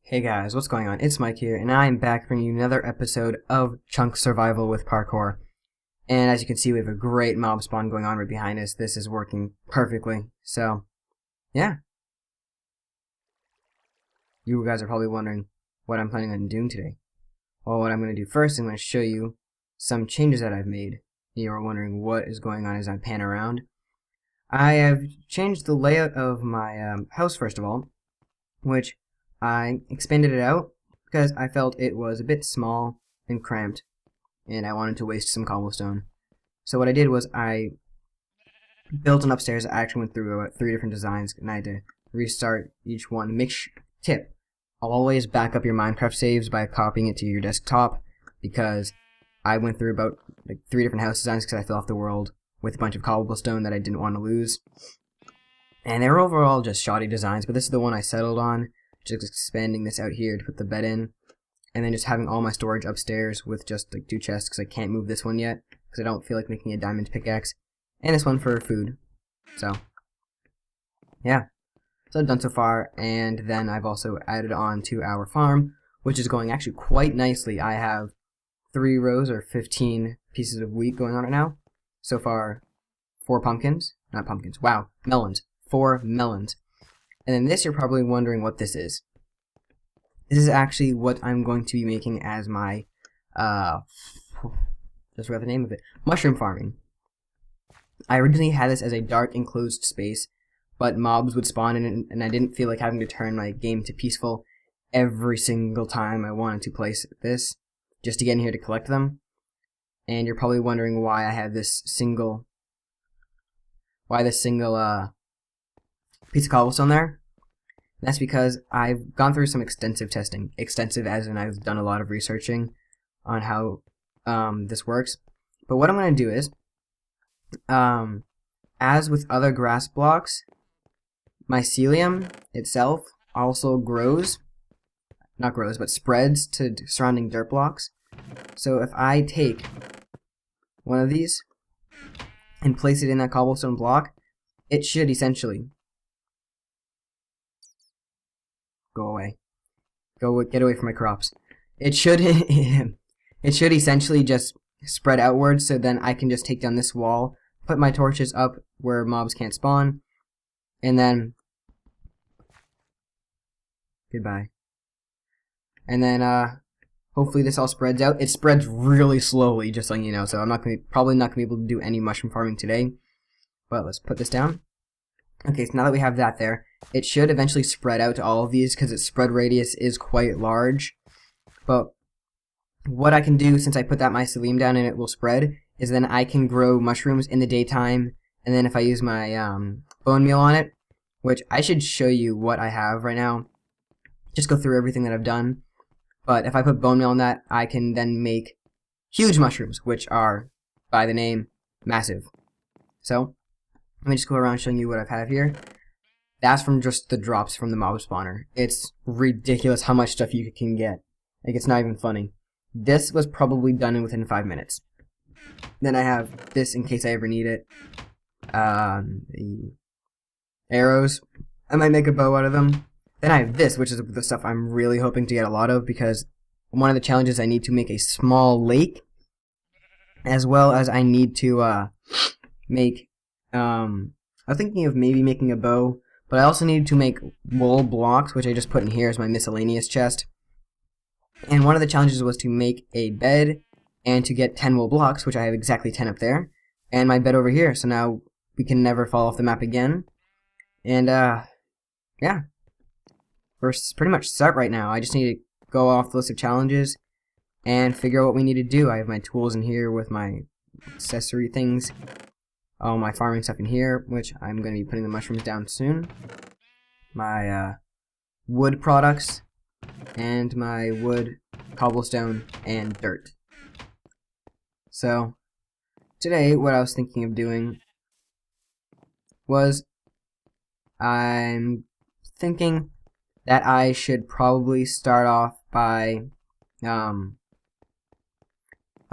Hey guys, what's going on? It's Mike here, and I'm back bringing you another episode of Chunk Survival with Parkour. And as you can see, we have a great mob spawn going on right behind us. This is working perfectly. So, yeah. You guys are probably wondering what I'm planning on doing today. Well, what I'm going to do first, I'm going to show you some changes that I've made. You are wondering what is going on as I pan around. I have changed the layout of my house, first of all, which I expanded it out because I felt it was a bit small and cramped, and I wanted to waste some cobblestone. So what I did was I built an upstairs. I actually went through 3 different designs, and I had to restart each one. Tip: always back up your Minecraft saves by copying it to your desktop, because I went through about 3 different house designs because I fell off the world with a bunch of cobblestone that I didn't want to lose. And they were overall just shoddy designs, but this is the one I settled on. Just expanding this out here to put the bed in, and then just having all my storage upstairs with just 2 chests because I can't move this one yet because I don't feel like making a diamond pickaxe, and this one for food. So yeah, so I've done so far, and then I've also added on to our farm, which is going actually quite nicely. I have 3 rows or 15 pieces of wheat going on right now. So far, 4 pumpkins, not pumpkins, wow, melons, 4 melons. And then this, you're probably wondering what this is. This is actually what I'm going to be making as my, just forgot the name of it, mushroom farming. I originally had this as a dark enclosed space, but mobs would spawn in it, and I didn't feel like having to turn my game to peaceful every single time I wanted to place this, just to get in here to collect them. And you're probably wondering why I have this single, piece of cobblestone there. That's because I've gone through some extensive testing. Extensive as in I've done a lot of researching on how this works. But what I'm going to do is, as with other grass blocks, mycelium itself also spreads to surrounding dirt blocks. So if I take one of these and place it in that cobblestone block, it should essentially go away. Get away from my crops. It should it should essentially just spread outwards, so then I can just take down this wall, put my torches up where mobs can't spawn, and then goodbye. And then hopefully this all spreads out. It spreads really slowly, just letting you know. So I'm probably not gonna be able to do any mushroom farming today. But let's put this down. Okay, so now that we have that there, it should eventually spread out to all of these because its spread radius is quite large. But what I can do, since I put that mycelium down and it will spread, is then I can grow mushrooms in the daytime, and then if I use my bone meal on it, which I should show you what I have right now, just go through everything that I've done. But if I put bone meal on that, I can then make huge mushrooms, which are, by the name, massive. So let me just go around showing you what I have here. That's from just the drops from the mob spawner. It's ridiculous how much stuff you can get. Like, it's not even funny. This was probably done within 5 minutes. Then I have this in case I ever need it. The arrows. I might make a bow out of them. Then I have this, which is the stuff I'm really hoping to get a lot of, because one of the challenges, I need to make a small lake, as well as I need to make I'm thinking of maybe making a bow, but I also need to make wool blocks, which I just put in here as my miscellaneous chest. And one of the challenges was to make a bed and to get 10 wool blocks, which I have exactly 10 up there, and my bed over here, so now we can never fall off the map again. And yeah, we're pretty much set right now. I just need to go off the list of challenges and figure out what we need to do. I have my tools in here with my accessory things. All my farming stuff in here, which I'm going to be putting the mushrooms down soon. My wood products, and my wood, cobblestone, and dirt. So today, what I was thinking of doing was, I'm thinking that I should probably start off by, oh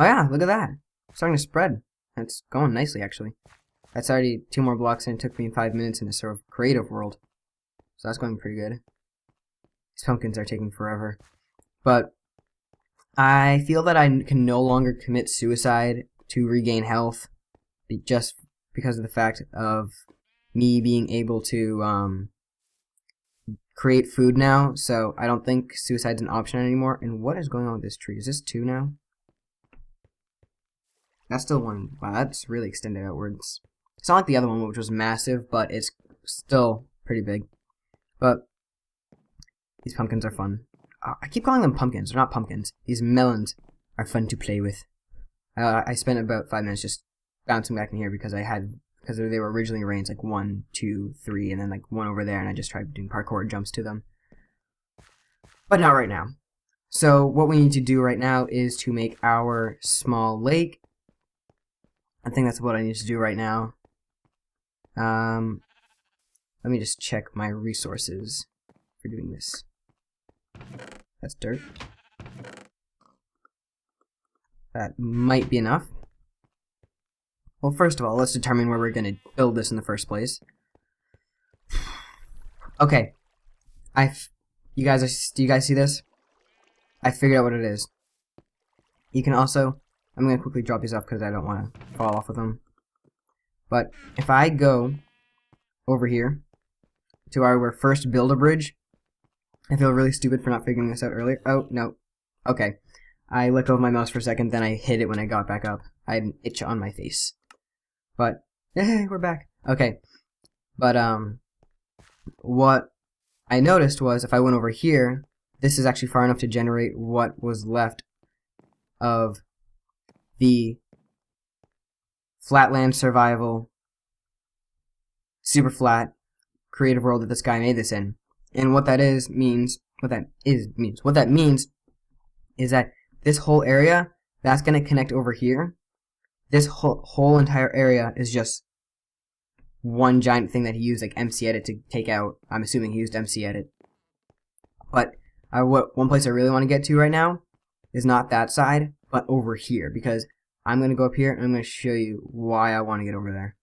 yeah, look at that. It's starting to spread. It's going nicely, actually. That's already 2 more blocks, and it took me 5 minutes in a sort of creative world. So that's going pretty good. These pumpkins are taking forever. But I feel that I can no longer commit suicide to regain health just because of the fact of me being able to create food now, so I don't think suicide's an option anymore. And what is going on with this tree? Is this 2 now? That's still 1. Wow, that's really extended outwards. It's not like the other one, which was massive, but it's still pretty big. But these pumpkins are fun. I keep calling them pumpkins. They're not pumpkins. These melons are fun to play with. I spent about 5 minutes just bouncing back in here because they were originally arranged like 1, 2, 3, and then like 1 over there, and I just tried doing parkour jumps to them. But not right now. So what we need to do right now is to make our small lake. I think that's what I need to do right now. Let me just check my resources for doing this. That's dirt. That might be enough. Well, first of all, let's determine where we're going to build this in the first place. Okay. Do you guys see this? I figured out what it is. You can also, I'm going to quickly drop these off because I don't want to fall off with them. But if I go over here to our first Build-A-Bridge, I feel really stupid for not figuring this out earlier. Oh, no. Okay. I let go of my mouse for a second, then I hit it when I got back up. I had an itch on my face. But, hey, we're back. Okay. But, what I noticed was if I went over here, this is actually far enough to generate what was left of the Flatland Survival Super Flat creative world that this guy made this in. And what that means is that this whole area, that's going to connect over here. This whole entire area is just one giant thing that he used like MC Edit to take out. I'm assuming he used MC Edit. But one place I really want to get to right now is not that side, but over here, because I'm going to go up here and I'm going to show you why I want to get over there.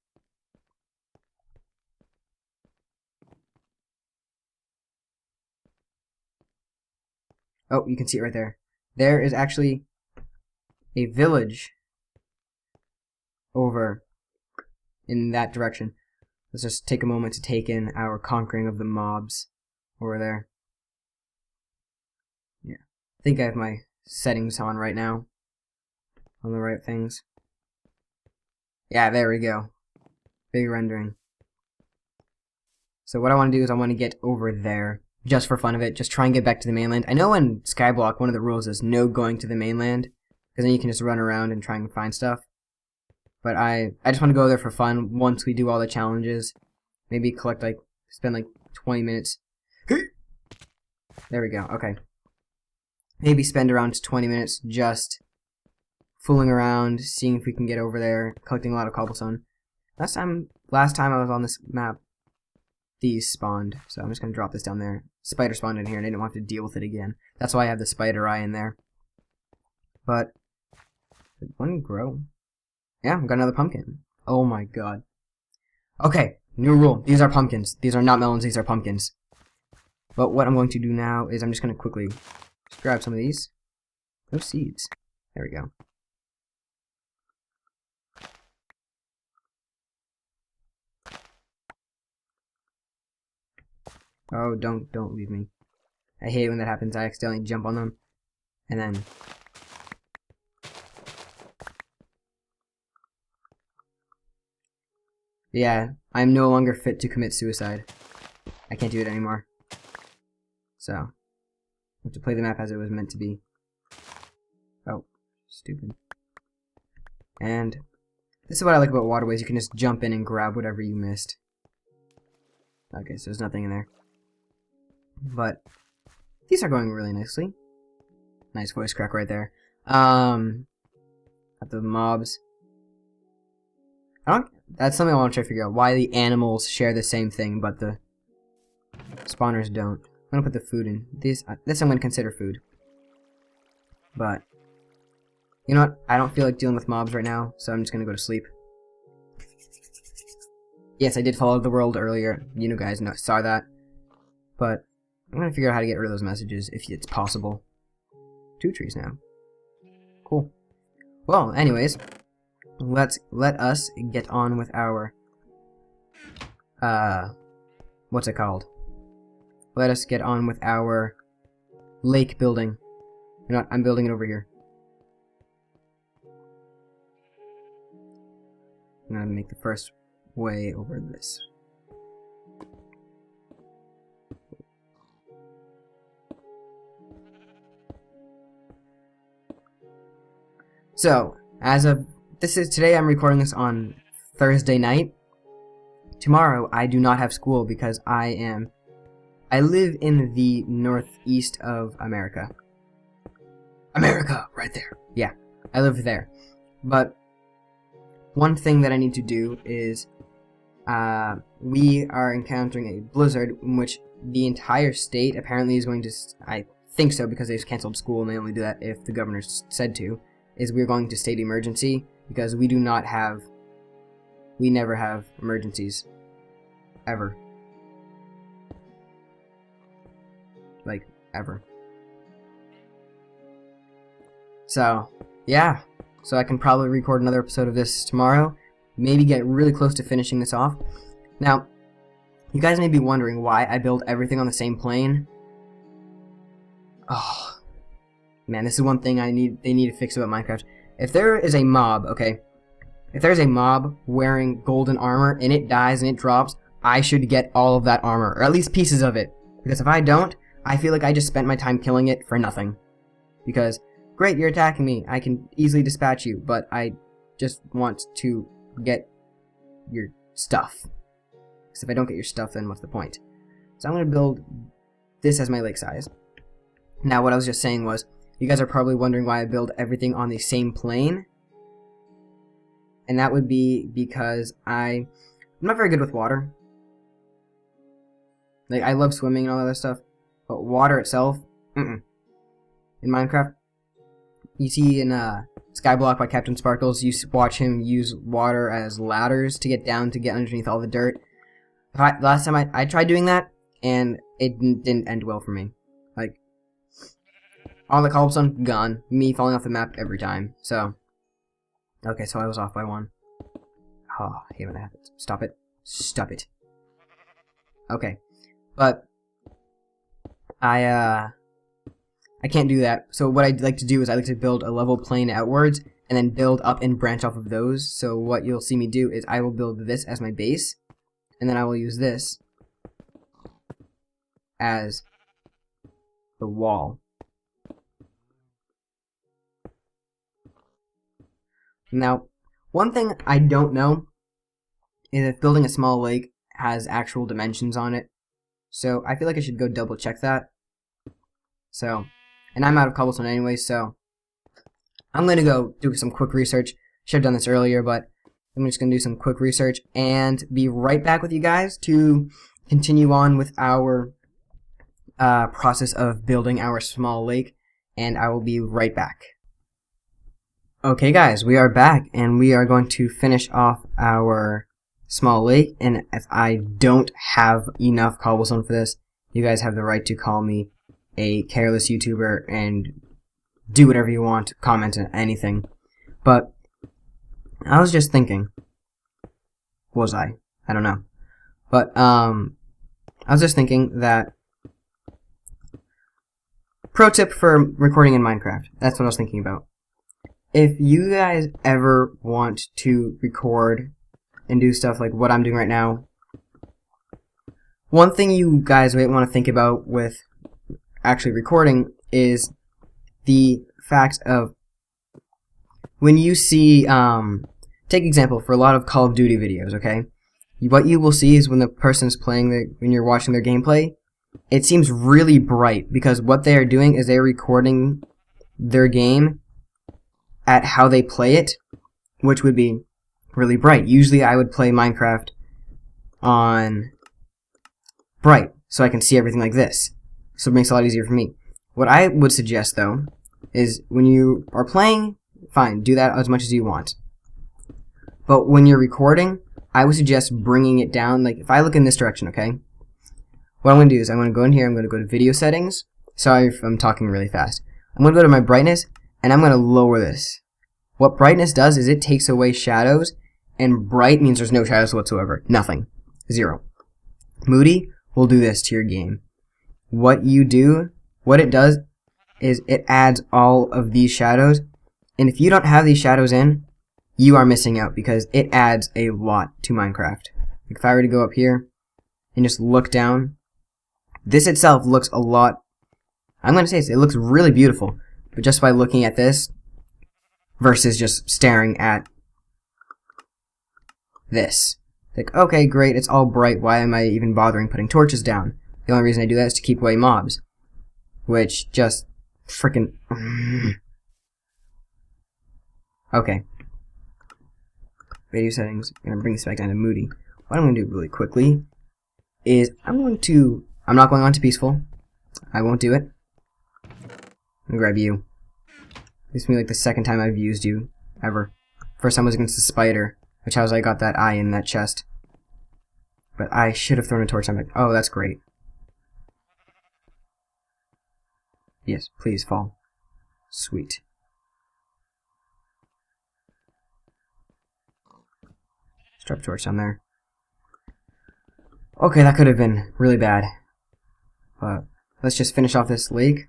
Oh, you can see it right there. There is actually a village over in that direction. Let's just take a moment to take in our conquering of the mobs over there. Yeah, I think I have my settings on right now. On the right things. Yeah, there we go. Big rendering. So what I want to do is I want to get over there. Just for fun of it, just try and get back to the mainland. I know in Skyblock one of the rules is no going to the mainland, because then you can just run around and try and find stuff. But I just want to go there for fun once we do all the challenges. Maybe spend like 20 minutes. There we go, okay. Maybe spend around 20 minutes just fooling around, seeing if we can get over there, collecting a lot of cobblestone. Last time I was on this map, these spawned, so I'm just going to drop this down there. Spider spawned in here and I didn't want to deal with it again. That's why I have the spider eye in there. But, did one grow? Yeah, I've got another pumpkin. Oh my god. Okay, new rule. These are pumpkins. These are not melons, these are pumpkins. But what I'm going to do now is I'm just going to quickly just grab some of these. No seeds. There we go. Oh, don't leave me. I hate it when that happens. I accidentally jump on them. And then... yeah, I'm no longer fit to commit suicide. I can't do it anymore. So, I have to play the map as it was meant to be. Oh, stupid. And this is what I like about Waterways. You can just jump in and grab whatever you missed. Okay, so there's nothing in there. But these are going really nicely. Nice voice crack right there. Got the mobs. That's something I want to try to figure out. Why the animals share the same thing, but the spawners don't. I'm gonna put the food in. This I'm gonna consider food. But you know what? I don't feel like dealing with mobs right now, so I'm just gonna go to sleep. Yes, I did follow the world earlier. You guys saw that. But I'm gonna figure out how to get rid of those messages if it's possible. 2 trees now. Cool. Well, anyways, let us get on with our what's it called? Let us get on with our lake building. You know what? I'm building it over here. I'm gonna make the first way over this. So, as of today, I'm recording this on Thursday night. Tomorrow, I do not have school because I live in the northeast of America. America, right there. Yeah, I live there. But one thing that I need to do is, we are encountering a blizzard in which the entire state apparently is going to, I think so because they've canceled school and they only do that if the governor said to, is we're going to state emergency because we never have emergencies. Ever. Like, ever. So, yeah. So I can probably record another episode of this tomorrow. Maybe get really close to finishing this off. Now, you guys may be wondering why I build everything on the same plane. Oh, man, this is one thing they need to fix about Minecraft. If there is a mob, okay, if there's a mob wearing golden armor and it dies and it drops, I should get all of that armor, or at least pieces of it. Because if I don't, I feel like I just spent my time killing it for nothing. Because, great, you're attacking me, I can easily dispatch you, but I just want to get your stuff. Because if I don't get your stuff, then what's the point? So I'm going to build this as my lake size. Now, what I was just saying was, you guys are probably wondering why I build everything on the same plane. And that would be because I'm not very good with water. Like, I love swimming and all that other stuff, but water itself, in Minecraft, you see in Skyblock by Captain Sparkles, you watch him use water as ladders to get down to get underneath all the dirt. Last time I tried doing that, and it didn't end well for me. Like, all the cobblestone gone, me falling off the map every time. So, okay, so I was off by 1. Oh, I hate when that happens. Stop it. Stop it. Okay, but I can't do that. So what I'd like to do is I like to build a level plane outwards and then build up and branch off of those. So what you'll see me do is I will build this as my base, and then I will use this as the wall. Now, one thing I don't know is if building a small lake has actual dimensions on it. So I feel like I should go double check that. So, and I'm out of cobblestone anyway, so I'm going to go do some quick research. Should have done this earlier, but I'm just going to do some quick research and be right back with you guys to continue on with our process of building our small lake, and I will be right back. Okay guys, we are back, and we are going to finish off our small lake, and if I don't have enough cobblestone for this, you guys have the right to call me a careless YouTuber and do whatever you want, comment on anything. But I was just thinking, was I? I don't know. But I was just thinking that pro tip for recording in Minecraft. That's what I was thinking about. If you guys ever want to record and do stuff like what I'm doing right now, one thing you guys might want to think about with actually recording is the fact of when you see, take example for a lot of Call of Duty videos, okay? What you will see is when the person's playing, when you're watching their gameplay, it seems really bright because what they are doing is they're recording their game at how they play it, which would be really bright. Usually I would play Minecraft on bright, so I can see everything like this. So it makes it a lot easier for me. What I would suggest, though, is when you are playing, fine, do that as much as you want. But when you're recording, I would suggest bringing it down. Like, if I look in this direction, okay? what I'm going to do is I'm going to go in here, I'm going to go to video settings. Sorry if I'm talking really fast. I'm going to go to my brightness, and I'm going to lower this. What brightness does is it takes away shadows, and bright means there's no shadows whatsoever. Nothing. 0. Moody will do this to your game. What it does is it adds all of these shadows, and if you don't have these shadows in, you are missing out because it adds a lot to Minecraft. Like if I were to go up here and just look down, this itself looks a lot, I'm going to say it looks really beautiful, but just by looking at this versus just staring at this. Like, okay, great, it's all bright, why am I even bothering putting torches down? The only reason I do that is to keep away mobs. Which just freaking... Okay. Video settings, I'm going to bring this back down to Moody. What I'm going to do really quickly is I'm not going on to Peaceful. I won't do it. I'm going to grab you. This will be like the second time I've used you, ever. First time was against the spider, which was I got that eye in that chest. But I should have thrown a torch. I'm like, oh, that's great. Yes, please fall. Sweet. Strap torch on there. Okay, that could have been really bad. But let's just finish off this lake.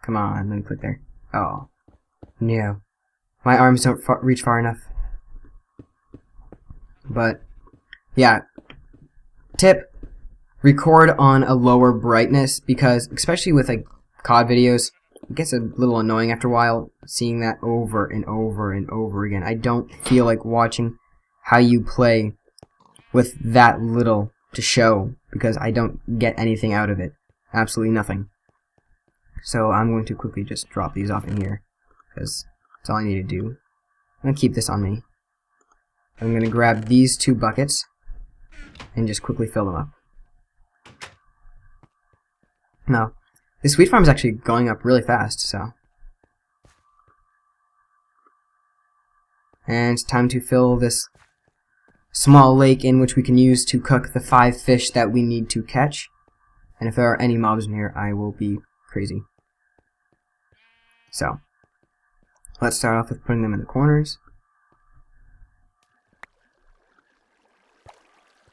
Come on, let me click there. Oh. No. My arms don't reach far enough. But, yeah. Tip, record on a lower brightness because, especially with like COD videos, it gets a little annoying after a while seeing that over and over and over again. I don't feel like watching how you play with that little to show because I don't get anything out of it. Absolutely nothing. So I'm going to quickly just drop these off in here because that's all I need to do. I'm going to keep this on me. I'm going to grab these 2 buckets and just quickly fill them up. Now, this wheat farm is actually going up really fast, so. And it's time to fill this small lake in which we can use to cook the 5 fish that we need to catch. And if there are any mobs in here, I will be crazy. So, let's start off with putting them in the corners.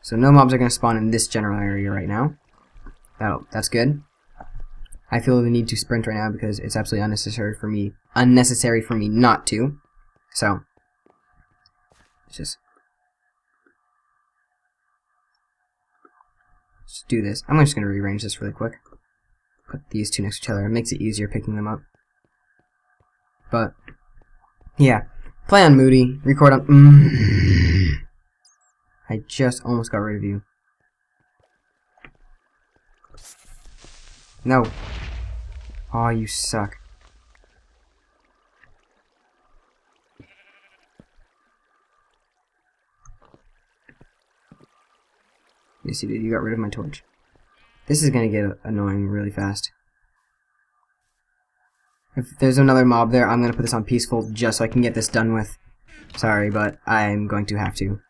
So no mobs are going to spawn in this general area right now. That's good. I feel the need to sprint right now because it's absolutely unnecessary for me not to. So, let's just do this. I'm just going to rearrange this really quick. Put these 2 next to each other. It makes it easier picking them up. But, yeah. Play on Moody. Record on... I just almost got rid of you. No. Oh, you suck. Yes, you did. You got rid of my torch. This is gonna get annoying really fast. If there's another mob there, I'm gonna put this on peaceful just so I can get this done with. Sorry, but I'm going to have to.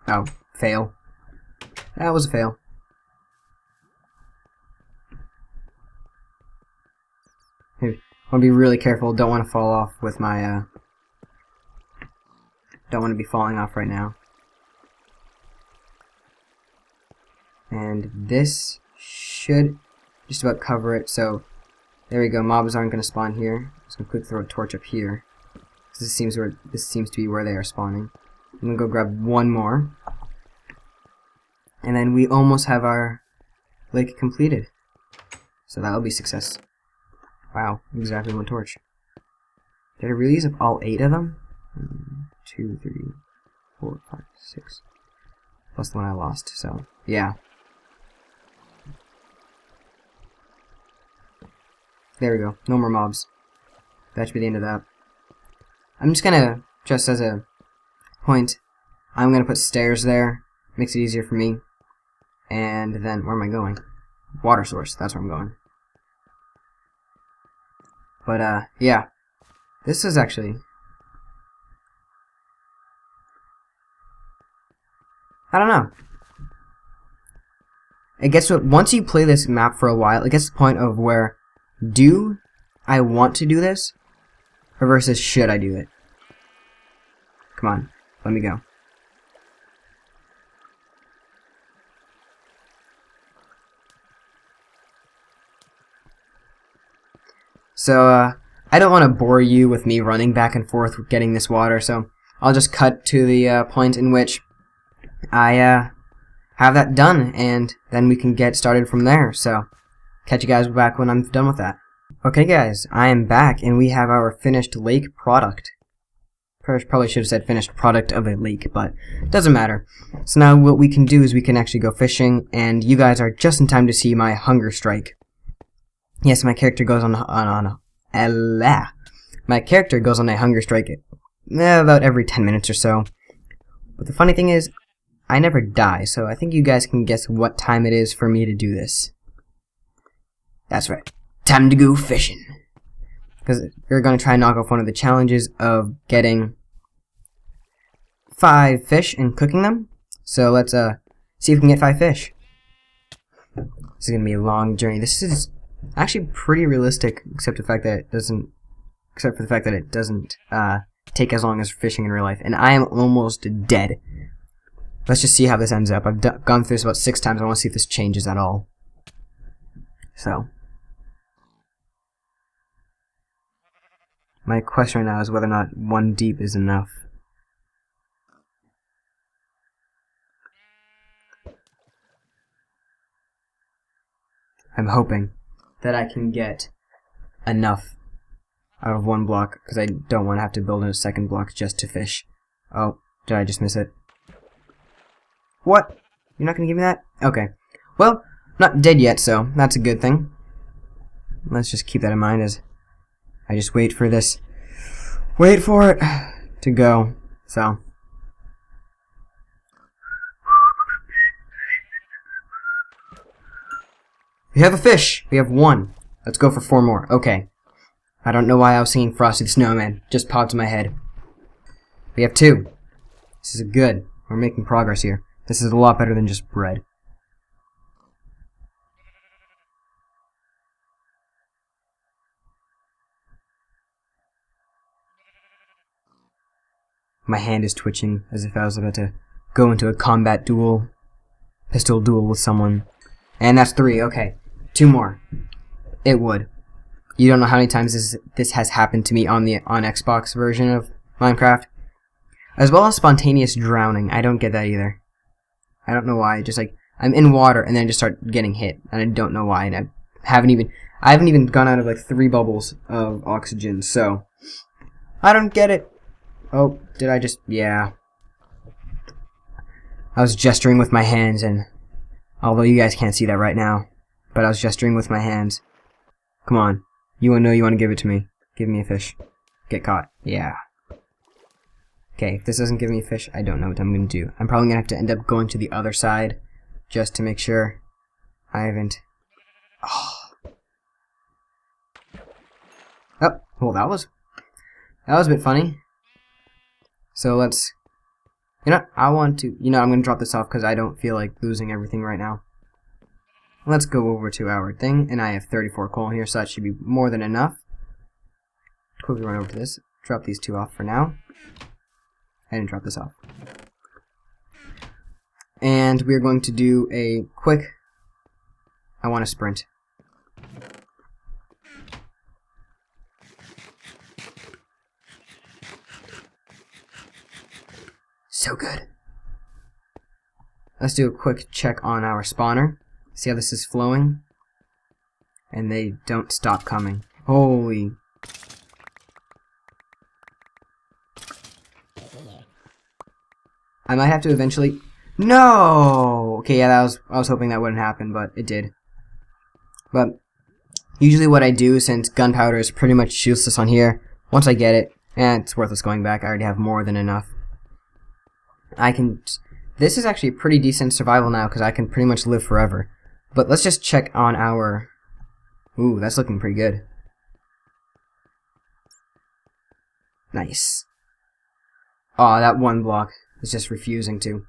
Oh, fail. That was a fail. I want to be really careful. Don't want to fall off with my, don't want to be falling off right now. And this should just about cover it. So, there we go. Mobs aren't going to spawn here. I'm just going to quickly throw a torch up here. This seems to be where they are spawning. I'm going to go grab one more. And then we almost have our lake completed. So that'll be success. Wow, exactly 1 torch. Did I really use up all 8 of them? 1, 2, 3, 4, 5, 6. Plus the one I lost, so yeah. There we go. No more mobs. That should be the end of that. I'm just gonna, just as a point, I'm gonna put stairs there. Makes it easier for me. And then, where am I going? Water source, that's where I'm going. But, yeah. This is actually... I don't know. It gets to, once you play this map for a while, it gets to the point of where, do I want to do this? Or versus should I do it? Come on, let me go. So, I don't want to bore you with me running back and forth with getting this water, so I'll just cut to the point in which I have that done, and then we can get started from there. So, catch you guys back when I'm done with that. Okay guys, I am back, and we have our finished lake product. Probably should have said finished product of a lake, but it doesn't matter. So now what we can do is we can actually go fishing, and you guys are just in time to see my hunger strike. Yes, my character goes on my character goes on a hunger strike about every 10 minutes or so. But the funny thing is, I never die, so I think you guys can guess what time it is for me to do this. That's right. Time to go fishing. Because we're going to try and knock off one of the challenges of getting 5 fish and cooking them. So let's see if we can get 5 fish. This is going to be a long journey. This is actually pretty realistic, except for the fact that it doesn't take as long as fishing in real life. And I am almost dead. Let's just see how this ends up. I've gone through this about 6 times. I want to see if this changes at all. So, my question right now is whether or not 1 deep is enough. I'm hoping that I can get enough out of 1 block, because I don't want to have to build a second block just to fish. Oh, did I just miss it? What? You're not going to give me that? Okay. Well, I'm not dead yet, so that's a good thing. Let's just keep that in mind as I just wait for this. Wait for it to go. So. We have a fish. We have 1. Let's go for 4 more. Okay. I don't know why I was singing Frosty the Snowman. Just popped in my head. We have 2. This is good. We're making progress here. This is a lot better than just bread. My hand is twitching as if I was about to go into a combat duel. Pistol duel with someone. And that's 3. Okay. 2 more. It would. You don't know how many times this has happened to me on the Xbox version of Minecraft. As well as spontaneous drowning. I don't get that either. I don't know why. Just like I'm in water and then I just start getting hit, and I don't know why. And I haven't even gone out of like 3 bubbles of oxygen. So I don't get it. Oh, did I just? Yeah. I was gesturing with my hands, and although you guys can't see that right now, but I was gesturing with my hands. Come on. You want to give it to me. Give me a fish. Get caught. Yeah. Okay, if this doesn't give me a fish, I don't know what I'm going to do. I'm probably going to have to end up going to the other side just to make sure I haven't... Oh, well, that was a bit funny. So let's... I'm going to drop this off because I don't feel like losing everything right now. Let's go over to our thing, and I have 34 coal here, so that should be more than enough. Quickly run over to this. Drop these 2 off for now. I didn't drop this off. And we're going to do a quick... I want to sprint. So good. Let's do a quick check on our spawner. See how this is flowing? And they don't stop coming. Holy... I might have to eventually... No! Okay, yeah, I was hoping that wouldn't happen, but it did. But usually what I do, since gunpowder is pretty much useless on here, once I get it, it's worthless going back. I already have more than enough. This is actually pretty decent survival now, because I can pretty much live forever. But let's just check on our... Ooh, that's looking pretty good. Nice. Aw, that 1 block is just refusing to.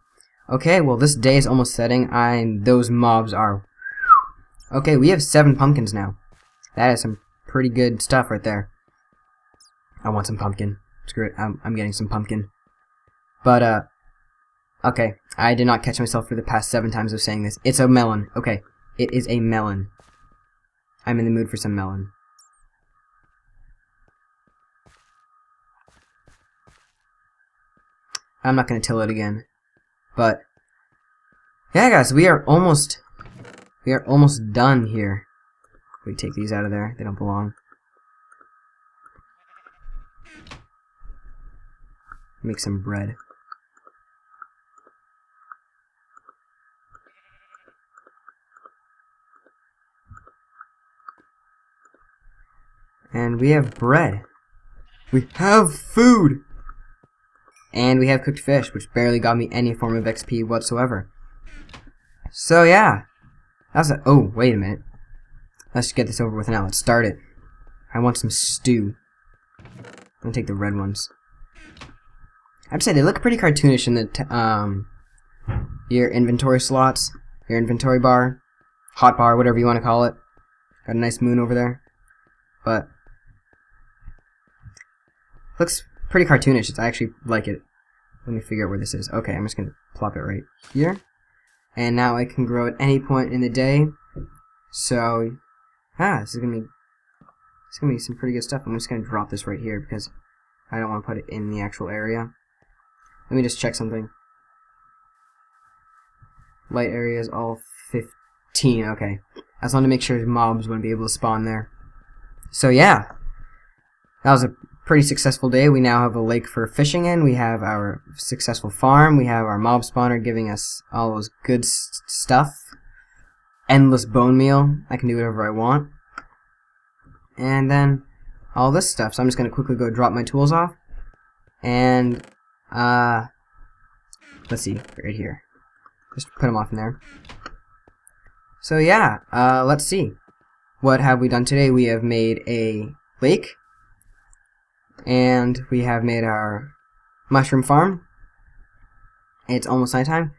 Okay, well this day is almost setting, and those mobs are... Okay, we have 7 pumpkins now. That is some pretty good stuff right there. I want some pumpkin. Screw it, I'm getting some pumpkin. But, okay, I did not catch myself for the past 7 times of saying this. It's a melon. Okay, it is a melon. I'm in the mood for some melon. I'm not going to till it again. But, yeah guys, we are almost done here. We take these out of there. They don't belong. Make some bread. And we have bread. We have food! And we have cooked fish, which barely got me any form of XP whatsoever. So yeah. That's a... Oh, wait a minute. Let's get this over with now. Let's start it. I want some stew. I'm gonna take the red ones. I'd say they look pretty cartoonish in the your inventory slots, your inventory bar, hot bar, whatever you want to call it. Got a nice moon over there, but looks pretty cartoonish. I actually like it. Let me figure out where this is. Okay, I'm just gonna plop it right here, and now I can grow at any point in the day. So, this is gonna be some pretty good stuff. I'm just gonna drop this right here because I don't want to put it in the actual area. Let me just check something. Light area is all 15. Okay. I just wanted to make sure mobs wouldn't be able to spawn there. So yeah. That was a pretty successful day. We now have a lake for fishing in. We have our successful farm. We have our mob spawner giving us all those good stuff. Endless bone meal. I can do whatever I want. And then all this stuff. So I'm just going to quickly go drop my tools off. And let's see, right here. Just put them off in there. So yeah, let's see. What have we done today? We have made a lake, and we have made our mushroom farm. It's almost nighttime,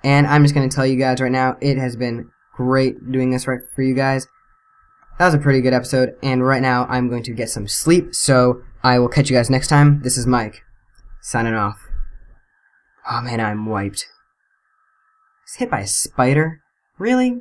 and I'm just going to tell you guys right now, it has been great doing this right for you guys. That was a pretty good episode, and right now I'm going to get some sleep, so I will catch you guys next time. This is Mike, signing off. Oh man, I'm wiped. I was hit by a spider? Really?